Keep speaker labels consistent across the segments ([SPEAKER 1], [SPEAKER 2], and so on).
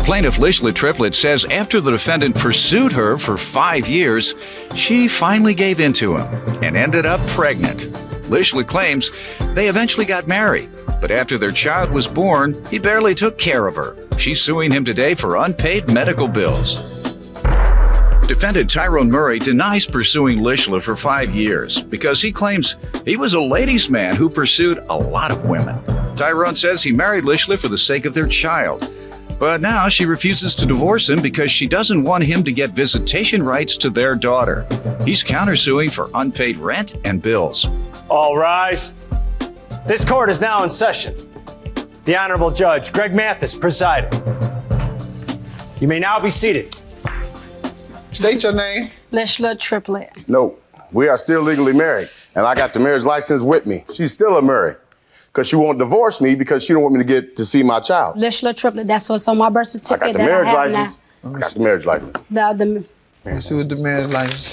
[SPEAKER 1] Plaintiff Lishla Triplett says after the defendant pursued her for 5 years, she finally gave in to him and ended up pregnant. Lishla claims they eventually got married, but after their child was born, he barely took care of her. She's suing him today for unpaid medical bills. Defendant Tyrone Murray denies pursuing Lishla for 5 years because he claims he was a ladies' man who pursued a lot of women. Tyrone says he married Lishla for the sake of their child, but now she refuses to divorce him because she doesn't want him to get visitation rights to their daughter. He's countersuing for unpaid rent and bills.
[SPEAKER 2] All rise. This court is now in session. The Honorable Judge Greg Mathis presiding. You may now be seated.
[SPEAKER 3] State your name.
[SPEAKER 4] Lishla Triplett.
[SPEAKER 5] No, we are still legally married, and I got the marriage license with me. She's still a Murray, because she won't divorce me because she don't want me to get to see my child.
[SPEAKER 4] Lishla Triplett. That's what's on my birth
[SPEAKER 5] I
[SPEAKER 4] certificate.
[SPEAKER 5] got the marriage license. I got the marriage license.
[SPEAKER 3] Let's see what the marriage license.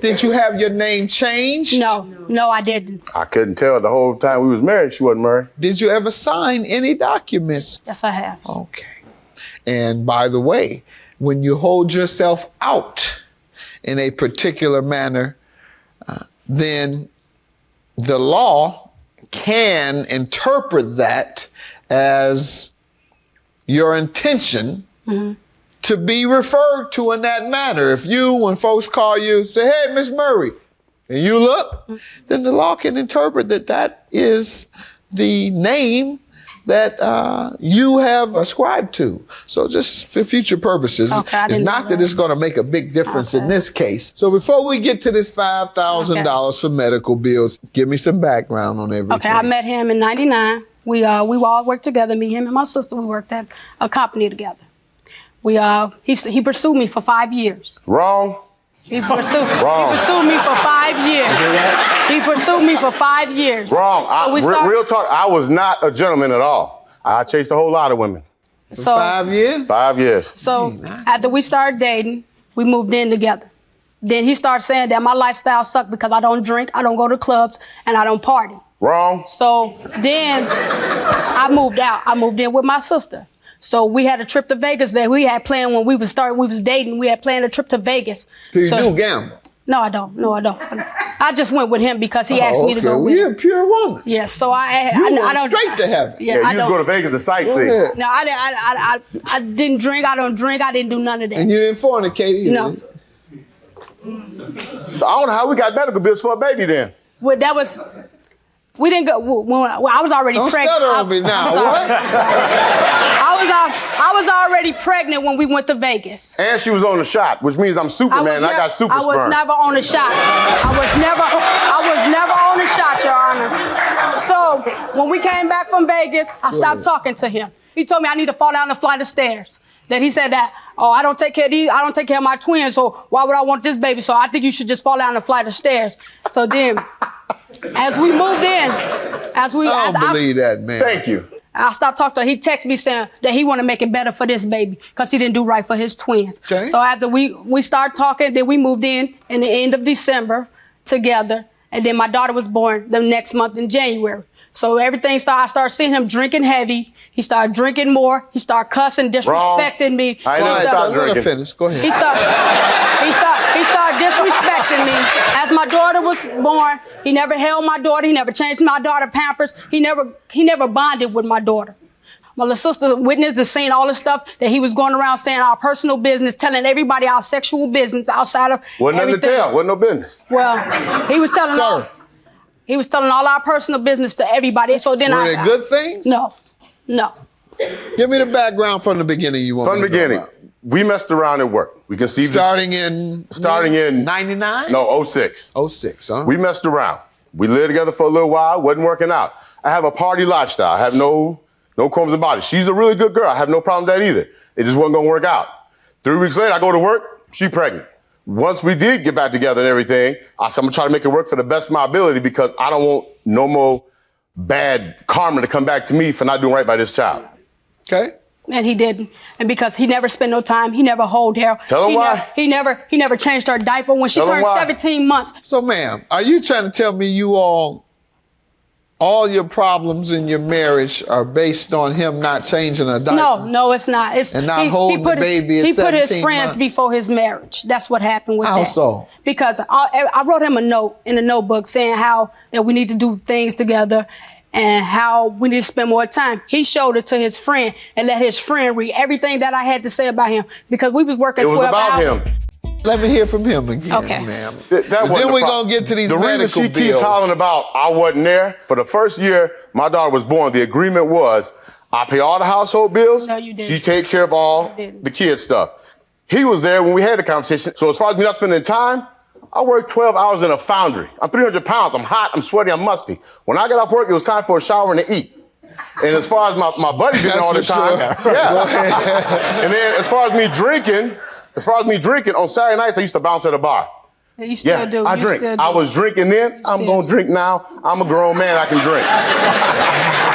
[SPEAKER 3] Did you have your name changed?
[SPEAKER 4] No, I didn't.
[SPEAKER 5] I couldn't tell the whole time we was married she wasn't Murray.
[SPEAKER 3] Did you ever sign any documents?
[SPEAKER 4] Yes, I have.
[SPEAKER 3] Okay. And by the way, when you hold yourself out in a particular manner, then the law can interpret that as your intention to be referred to in that manner. If you, when folks call you, say, hey, Miss Murray, and you look, then the law can interpret that that is the name that you have ascribed to. So just for future purposes, it's not that it's going to make a big difference in this case. So before we get to this $5,000 for medical bills, give me some background on everything.
[SPEAKER 4] Okay, I met him in '99. We all worked together. Me, him, and my sister. We worked at a company together. He pursued me for 5 years.
[SPEAKER 5] Wrong.
[SPEAKER 4] He pursued me for 5 years. He pursued me for 5 years.
[SPEAKER 5] Wrong.
[SPEAKER 4] So
[SPEAKER 5] real talk, I was not a gentleman at all. I chased a whole lot of women.
[SPEAKER 4] So
[SPEAKER 3] 5 years?
[SPEAKER 5] 5 years.
[SPEAKER 4] So after we started dating, we moved in together. Then he started saying that my lifestyle sucked because I don't drink, I don't go to clubs, and I don't party.
[SPEAKER 5] Wrong.
[SPEAKER 4] So then I moved out. I moved in with my sister. So we had a trip to Vegas that we had planned when we was dating. We had planned a trip to Vegas.
[SPEAKER 3] So you do gamble?
[SPEAKER 4] No, I don't. I just went with him because he asked me to go with him.
[SPEAKER 3] You're a pure woman.
[SPEAKER 4] Yes, so I don't
[SPEAKER 3] straight to heaven.
[SPEAKER 5] Yeah, you go to Vegas to sightsee.
[SPEAKER 4] No, I didn't drink. I don't drink. I didn't do none of that.
[SPEAKER 3] And you didn't fornicate either?
[SPEAKER 4] No.
[SPEAKER 5] I don't know how we got medical bills for a baby then.
[SPEAKER 4] Well, that was. We didn't go. Well, I was already pregnant.
[SPEAKER 3] Don't stutter on me now. What?
[SPEAKER 4] I was already pregnant when we went to Vegas.
[SPEAKER 5] And she was on the shot, which means I'm Superman. I got super sperm.
[SPEAKER 4] I was never on a shot. I was never on a shot, Your Honor. So when we came back from Vegas, I stopped talking to him. He told me I need to fall down the flight of stairs. Then he said that, I don't take care of these. I don't take care of my twins. So why would I want this baby? So I think you should just fall down the flight of stairs. So then, as we moved in,
[SPEAKER 3] I don't believe that, man.
[SPEAKER 5] Thank you.
[SPEAKER 4] I stopped talking to him. He texted me saying that he want to make it better for this baby because he didn't do right for his twins. Okay. So after we started talking, then we moved in the end of December together. And then my daughter was born the next month in January. So everything started, I started seeing him drinking heavy. He started drinking more. He started cussing, disrespecting me.
[SPEAKER 5] I know. Stop drinking.
[SPEAKER 3] Finish. Go ahead.
[SPEAKER 4] He started disrespecting me. As my daughter was born, he never held my daughter. He never changed my daughter Pampers. He never bonded with my daughter. My little sister witnessed and seen all the stuff that he was going around saying our personal business, telling everybody our sexual business outside of
[SPEAKER 5] Wasn't nothing to tell. Wasn't no business.
[SPEAKER 4] Well, he was telling He was telling all our personal business to everybody. So then
[SPEAKER 3] Were they good things?
[SPEAKER 4] No.
[SPEAKER 3] Give me the background from the beginning you want
[SPEAKER 5] From the beginning. We messed around at work. We conceived
[SPEAKER 3] Starting in 99?
[SPEAKER 5] No, 06.
[SPEAKER 3] 06, huh?
[SPEAKER 5] We messed around. We lived together for a little while. Wasn't working out. I have a party lifestyle. I have no qualms about it. She's a really good girl. I have no problem with that either. It just wasn't gonna work out. 3 weeks later, I go to work. She pregnant. Once we did get back together and everything, I said, I'm gonna try to make it work for the best of my ability because I don't want no more bad karma to come back to me for not doing right by this child.
[SPEAKER 3] Okay.
[SPEAKER 4] And he didn't. And because he never spent no time, he never hold her.
[SPEAKER 5] Tell him why.
[SPEAKER 4] He never changed her diaper when she turned 17 months.
[SPEAKER 3] So, ma'am, are you trying to tell me you all all your problems in your marriage are based on him not changing a diaper?
[SPEAKER 4] No, it's not. It's
[SPEAKER 3] and not holding the baby at 17
[SPEAKER 4] He put his friends
[SPEAKER 3] months.
[SPEAKER 4] before his marriage. That's what happened with
[SPEAKER 3] How
[SPEAKER 4] that.
[SPEAKER 3] so?
[SPEAKER 4] Because I wrote him a note in the notebook saying how that we need to do things together and how we need to spend more time. He showed it to his friend and let his friend read everything that I had to say about him because we was working 12 hours.
[SPEAKER 5] It was about him.
[SPEAKER 3] Let me hear from him again,
[SPEAKER 4] Okay.
[SPEAKER 3] ma'am.
[SPEAKER 5] Then we're
[SPEAKER 3] going to get to these medical bills.
[SPEAKER 5] The reason she keeps hollering about I wasn't there, for the first year my daughter was born, the agreement was I pay all the household bills.
[SPEAKER 4] No, you didn't.
[SPEAKER 5] She take care of all the kids' stuff. He was there when we had the conversation. So as far as me not spending time, I worked 12 hours in a foundry. I'm 300 pounds. I'm hot. I'm sweaty. I'm musty. When I got off work, it was time for a shower and to eat. And as far as my buddy did all the time, yeah. And then as far as me drinking on Saturday nights, I used to bounce at a bar.
[SPEAKER 4] You still do.
[SPEAKER 5] I drink. I was drinking then. I'm going to drink now. I'm a grown man. I can drink.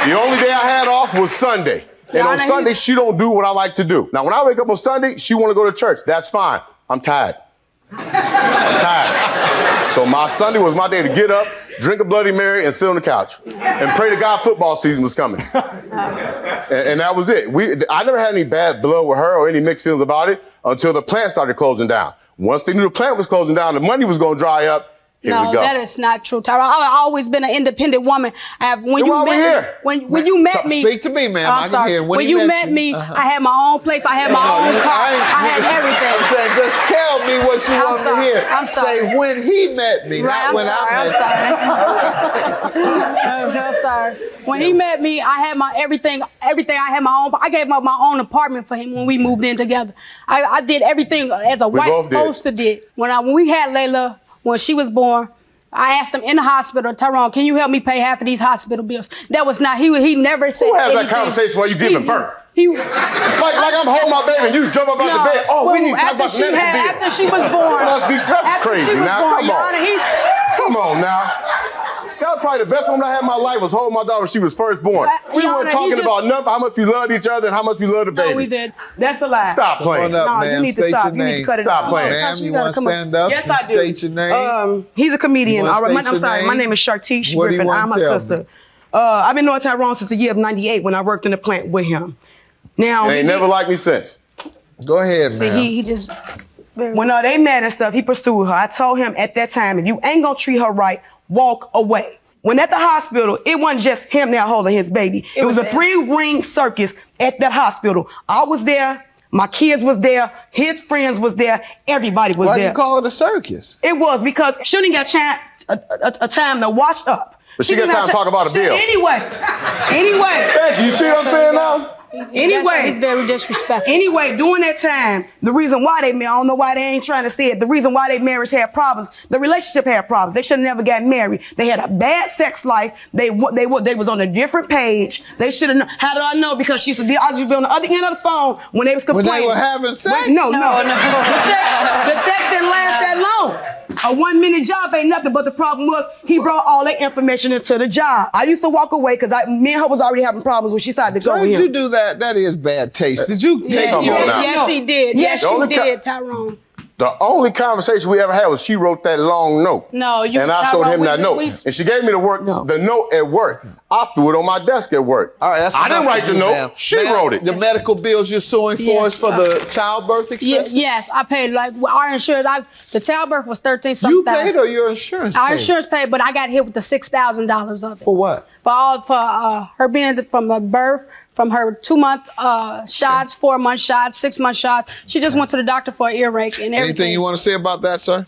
[SPEAKER 5] The only day I had off was Sunday. And on Sunday, she don't do what I like to do. Now, when I wake up on Sunday, she want to go to church. That's fine. I'm tired. So my Sunday was my day to get up, drink a Bloody Mary, and sit on the couch and pray to God football season was coming. And that was it. I never had any bad blood with her or any mixed feelings about it until the plant started closing down. Once they knew the plant was closing down, the money was going to dry up. Here we go.
[SPEAKER 4] That is not true, Tyra. I've always been an independent woman. When you met me,
[SPEAKER 3] speak to me, ma'am.
[SPEAKER 4] I'm sorry. When you met me, I had my own place. I had my own car. I had everything.
[SPEAKER 3] I'm saying, just tell me what you want to hear.
[SPEAKER 4] I'm sorry.
[SPEAKER 3] Say when he met me, not when I met you.
[SPEAKER 4] I'm sorry. When he met me, I had my everything. Everything. I had my own. I gave up my own apartment for him when we moved in together. I did everything as a wife supposed to do. When we had Layla. When she was born, I asked him in the hospital, Tyrone, can you help me pay half of these hospital bills? That was not, he never said
[SPEAKER 5] Who has
[SPEAKER 4] anything.
[SPEAKER 5] that conversation while you giving birth?
[SPEAKER 4] Like
[SPEAKER 5] I'm holding my baby and you jump up out the bed. Oh, we need to talk about medical bills.
[SPEAKER 4] After she was born.
[SPEAKER 5] That's crazy now. Come on now. That was probably the best moment I had in my life was holding my daughter when she was first born. We weren't talking about how much we loved each other and how much we loved the baby.
[SPEAKER 4] No, we did.
[SPEAKER 6] That's a lie.
[SPEAKER 5] Stop playing.
[SPEAKER 6] No, you need to stop. You need to cut it off.
[SPEAKER 5] Stop playing.
[SPEAKER 3] Ma'am, you want to stand up
[SPEAKER 6] yes,
[SPEAKER 3] and
[SPEAKER 6] I do.
[SPEAKER 3] state your name?
[SPEAKER 6] He's a comedian.
[SPEAKER 3] You
[SPEAKER 6] All right,
[SPEAKER 3] wanna state your name?
[SPEAKER 6] My name is Shartish
[SPEAKER 3] What do you
[SPEAKER 6] Griffin.
[SPEAKER 3] wanna
[SPEAKER 6] I'm her
[SPEAKER 3] tell
[SPEAKER 6] sister.
[SPEAKER 3] me?
[SPEAKER 6] I've been knowing Tyrone since the year of '98 when I worked in the plant with him. Now
[SPEAKER 5] They ain't never liked me since.
[SPEAKER 3] Go ahead, ma'am.
[SPEAKER 4] He just...
[SPEAKER 6] When they mad and stuff, he pursued her. I told him at that time, if you ain't gonna treat her right, walk away. When at the hospital, it wasn't just him there holding his baby. It was a 3-ring circus at that hospital. I was there. My kids was there. His friends was there. Everybody was there.
[SPEAKER 3] Why do you call it a circus?
[SPEAKER 6] It was because she didn't get a time to wash up.
[SPEAKER 5] But she got time to talk about a bill.
[SPEAKER 6] Anyway.
[SPEAKER 5] Thank you. You see what I'm saying now?
[SPEAKER 6] Anyway,
[SPEAKER 4] he's very disrespectful.
[SPEAKER 6] Anyway, during that time, the reason why I don't know why they ain't trying to say it, the reason why their marriage had problems, the relationship had problems. They should have never got married. They had a bad sex life. They was on a different page. They should have. How do I know? Because she used to be on the other end of the phone when they was complaining.
[SPEAKER 3] When they were having sex?
[SPEAKER 6] No. The sex didn't last that long. A 1-minute job ain't nothing, but the problem was he brought all that information into the job. I used to walk away because me and her was already having problems when she started to go with him.
[SPEAKER 3] Did you do that? That is bad taste. Did you take him on that?
[SPEAKER 4] Yes, he did. Yes, you did, Tyrone.
[SPEAKER 5] The only conversation we ever had was she wrote that long note.
[SPEAKER 4] No, you.
[SPEAKER 5] And I showed him that note. And she gave me the note at work. I threw it on my desk at work. All right, I didn't write the note. Ma'am. She wrote it.
[SPEAKER 3] The medical bills you're suing for is for the childbirth expenses?
[SPEAKER 4] Yes, I paid our insurance. The childbirth was $13-something.
[SPEAKER 3] You paid or your insurance paid?
[SPEAKER 4] Our insurance paid, but I got hit with the $6,000 of it.
[SPEAKER 3] For what?
[SPEAKER 4] For her being from a birth, from her 2-month shots, 4-month shots, 6-month shots. She just went to the doctor for an earache and everything.
[SPEAKER 3] Anything you want to say about that, sir?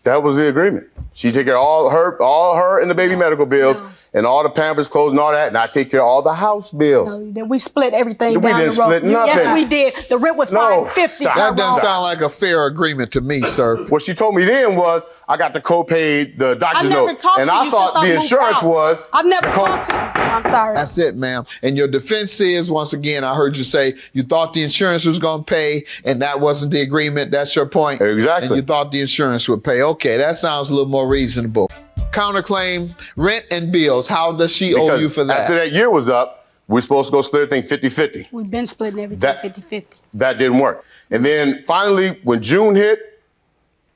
[SPEAKER 5] That was the agreement. She take care of all her and the baby medical bills and all the Pampers, clothes and all that, and I take care of all the house bills.
[SPEAKER 4] No, then we split everything
[SPEAKER 5] We
[SPEAKER 4] down
[SPEAKER 5] didn't
[SPEAKER 4] the road.
[SPEAKER 5] split nothing.
[SPEAKER 4] Yes, we did. The rent was $550.
[SPEAKER 3] That doesn't sound like a fair agreement to me, sir.
[SPEAKER 5] What she told me then was I got the co-paid, the doctor's
[SPEAKER 4] I never
[SPEAKER 5] note.
[SPEAKER 4] talked
[SPEAKER 5] And
[SPEAKER 4] to
[SPEAKER 5] I
[SPEAKER 4] you
[SPEAKER 5] thought
[SPEAKER 4] since I
[SPEAKER 5] the
[SPEAKER 4] moved
[SPEAKER 5] insurance
[SPEAKER 4] out.
[SPEAKER 5] was
[SPEAKER 4] I've never talked to you. I'm sorry.
[SPEAKER 3] That's it, ma'am. And your defense is, once again, I heard you say you thought the insurance was going to pay and that wasn't the agreement. That's your point.
[SPEAKER 5] Exactly.
[SPEAKER 3] And you thought the insurance would pay. Okay, that sounds a little more reasonable. Counterclaim, rent and bills. How does she owe you for that?
[SPEAKER 5] After that year was up, we're supposed to go split everything 50-50.
[SPEAKER 4] We've been splitting everything 50-50.
[SPEAKER 5] That didn't work. And then finally, when June hit,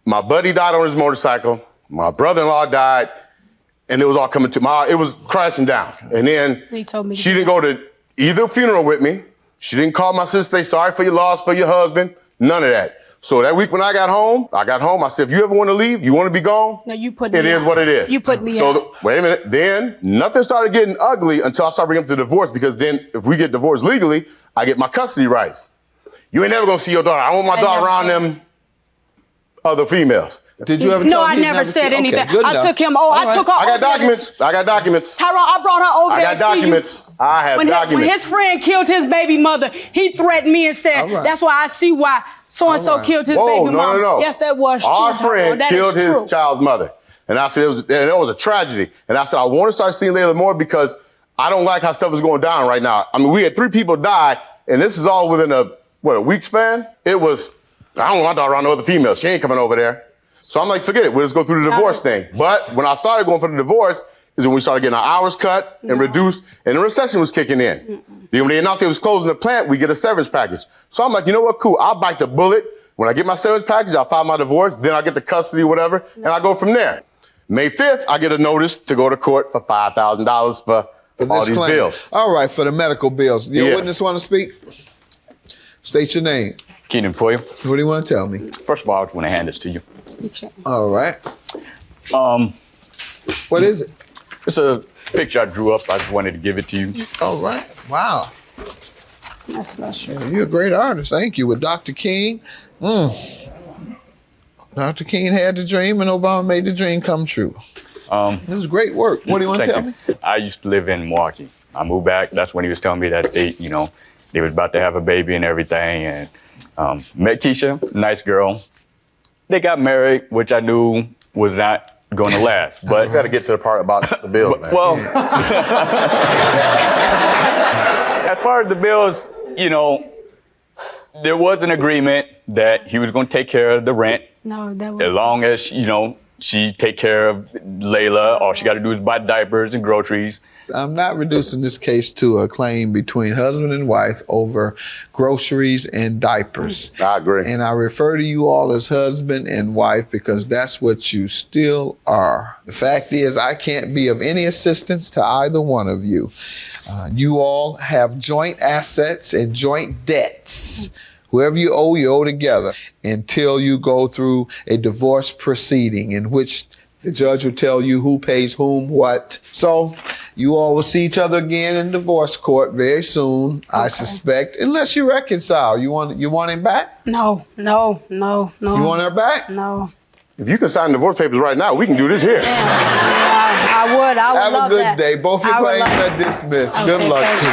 [SPEAKER 5] my buddy died on his motorcycle. My brother-in-law died. and it was all coming to it was crashing down. And then
[SPEAKER 4] He told me
[SPEAKER 5] she didn't go to either funeral with me. She didn't call my sister, say sorry for your loss, for your husband, none of that. So that week when I got home, I said, if you ever want to leave, you want to be gone,
[SPEAKER 4] No, you put me
[SPEAKER 5] it is
[SPEAKER 4] out.
[SPEAKER 5] what it is.
[SPEAKER 4] You put me
[SPEAKER 5] so
[SPEAKER 4] out.
[SPEAKER 5] Wait a minute. Then nothing started getting ugly until I started bringing up the divorce, because then if we get divorced legally, I get my custody rights. You ain't never gonna see your daughter. I want my daughter around them other females.
[SPEAKER 3] Did you ever
[SPEAKER 4] No,
[SPEAKER 3] tell him
[SPEAKER 4] I
[SPEAKER 3] he's
[SPEAKER 4] never said
[SPEAKER 3] seen-
[SPEAKER 4] anything.
[SPEAKER 3] Okay, good
[SPEAKER 4] I
[SPEAKER 3] enough.
[SPEAKER 4] took him.
[SPEAKER 3] All
[SPEAKER 4] I
[SPEAKER 3] right.
[SPEAKER 4] took her.
[SPEAKER 5] I got
[SPEAKER 4] over there to-
[SPEAKER 5] documents. I got documents.
[SPEAKER 4] Tyrone, I brought her over
[SPEAKER 5] I
[SPEAKER 4] there
[SPEAKER 5] got
[SPEAKER 4] to see you.
[SPEAKER 5] documents. I have documents.
[SPEAKER 4] When his friend killed his baby mother, he threatened me and said,
[SPEAKER 3] All right.
[SPEAKER 4] "That's why I see why so-and-so
[SPEAKER 3] All right.
[SPEAKER 4] killed his
[SPEAKER 5] Whoa,
[SPEAKER 4] baby
[SPEAKER 5] no,
[SPEAKER 4] mama."
[SPEAKER 5] no.
[SPEAKER 4] Yes, that was true.
[SPEAKER 5] Our
[SPEAKER 4] Tyrone.
[SPEAKER 5] friend
[SPEAKER 4] That
[SPEAKER 5] killed
[SPEAKER 4] is
[SPEAKER 5] his
[SPEAKER 4] true.
[SPEAKER 5] child's mother. And I said, it was a tragedy. And I said, I want to start seeing Layla more because I don't like how stuff is going down right now. I mean, we had 3 people die, and this is all within a week span? It was, I don't want my daughter around no other female. She ain't coming over there. So I'm like, forget it. We'll just go through the divorce thing. But when I started going for the divorce is when we started getting our hours cut and reduced, and the recession was kicking in. Then when they announced they was closing the plant, we get a severance package. So I'm like, you know what, cool. I'll bite the bullet. When I get my severance package, I'll file my divorce. Then I'll get the custody, whatever, and I go from there. May 5th, I get a notice to go to court for $5,000 for all these
[SPEAKER 3] claim.
[SPEAKER 5] bills.
[SPEAKER 3] All right, for the medical bills. Your
[SPEAKER 5] Yeah.
[SPEAKER 3] witness want to speak? State your name.
[SPEAKER 7] Keenan Poyer.
[SPEAKER 3] What do you want to tell me?
[SPEAKER 7] First of all, I just want to hand this to you.
[SPEAKER 3] All right.
[SPEAKER 7] Um,
[SPEAKER 3] What is it?
[SPEAKER 7] it's a picture I drew up. I just wanted to give it to you.
[SPEAKER 3] All right. Wow.
[SPEAKER 4] That's not true.
[SPEAKER 3] You're a great artist. Thank you. With Dr. King. Dr. King had the dream and Obama made the dream come true. This is great work. What do you want to tell me?
[SPEAKER 7] I used to live in Milwaukee. I moved back. That's when he was telling me that they was about to have a baby and everything. And met Keisha, nice girl. They got married, which I knew was not going to last. But
[SPEAKER 5] You got to get to the part about the bills, man.
[SPEAKER 7] well, as far as the bills, there was an agreement that he was going to take care of the rent.
[SPEAKER 4] No, that was.
[SPEAKER 7] As long as, she take care of Layla, all she got to do is buy diapers and groceries.
[SPEAKER 3] I'm not reducing this case to a claim between husband and wife over groceries and diapers.
[SPEAKER 5] I agree.
[SPEAKER 3] And I refer to you all as husband and wife because that's what you still are. The fact is, I can't be of any assistance to either one of you. You all have joint assets and joint debts. Whoever you owe together until you go through a divorce proceeding in which the judge will tell you who pays whom what. So you all will see each other again in divorce court very soon, I suspect, unless you reconcile. You want him back?
[SPEAKER 4] No.
[SPEAKER 3] You want her back?
[SPEAKER 4] No.
[SPEAKER 5] If you can sign divorce papers right now, we can do this here.
[SPEAKER 4] I would
[SPEAKER 3] Have
[SPEAKER 4] love
[SPEAKER 3] a good
[SPEAKER 4] that.
[SPEAKER 3] day. Both your
[SPEAKER 4] I would
[SPEAKER 3] claims
[SPEAKER 4] love-
[SPEAKER 3] are dismissed.
[SPEAKER 4] Okay,
[SPEAKER 3] Good luck
[SPEAKER 4] thank
[SPEAKER 3] to you.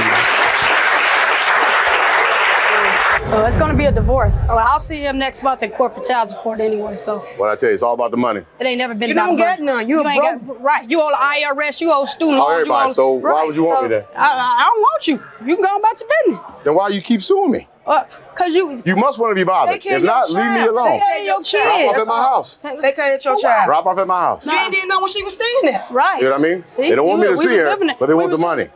[SPEAKER 4] Oh, it's going to be a divorce. Oh, I'll see him next month in court for child support anyway, so
[SPEAKER 5] What I tell you, it's all about the money.
[SPEAKER 4] it ain't never been
[SPEAKER 6] You
[SPEAKER 4] about
[SPEAKER 6] don't get
[SPEAKER 4] money.
[SPEAKER 6] none. You a
[SPEAKER 4] ain't
[SPEAKER 6] broke.
[SPEAKER 4] right. You owe the IRS, you owe student
[SPEAKER 5] Oh,
[SPEAKER 4] loans.
[SPEAKER 5] everybody.
[SPEAKER 4] You owe,
[SPEAKER 5] So why would you want me then?
[SPEAKER 4] I don't want you. You can go about your business.
[SPEAKER 5] Then why you keep suing me?
[SPEAKER 4] Because you
[SPEAKER 5] You must want to be bothered.
[SPEAKER 6] Take care
[SPEAKER 5] If
[SPEAKER 6] of your
[SPEAKER 5] not, leave me
[SPEAKER 6] child.
[SPEAKER 5] alone.
[SPEAKER 6] Take care of your
[SPEAKER 4] Drop
[SPEAKER 5] Drop
[SPEAKER 6] kids.
[SPEAKER 5] off at my house.
[SPEAKER 6] Take care of your child.
[SPEAKER 5] Drop off at my house.
[SPEAKER 6] You ain't didn't know when she was staying there.
[SPEAKER 4] right.
[SPEAKER 5] You know what I mean?
[SPEAKER 4] See?
[SPEAKER 5] They don't want me to
[SPEAKER 4] We
[SPEAKER 5] see
[SPEAKER 4] was
[SPEAKER 5] her,
[SPEAKER 4] living it.
[SPEAKER 5] but they
[SPEAKER 4] We
[SPEAKER 5] want the
[SPEAKER 4] was-
[SPEAKER 5] money.